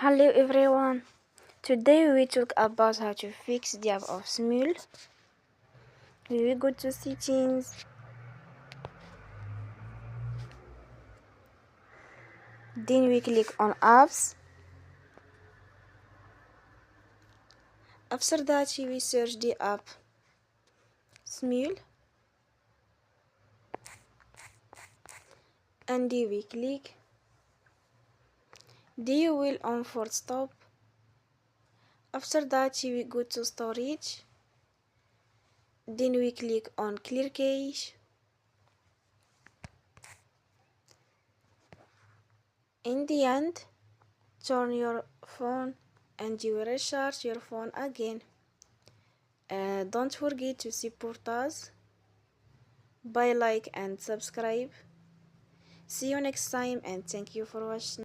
Hello everyone, today we will talk about how to fix the app of Smule. We will go to settings, then we click on apps. After that we search the app Smule and we click. Then you will on forward stop. After that we go to storage, then we click on clear cache. In the end, turn your phone and you will recharge your phone again. Don't forget to support us by like and subscribe. See you next time and thank you for watching.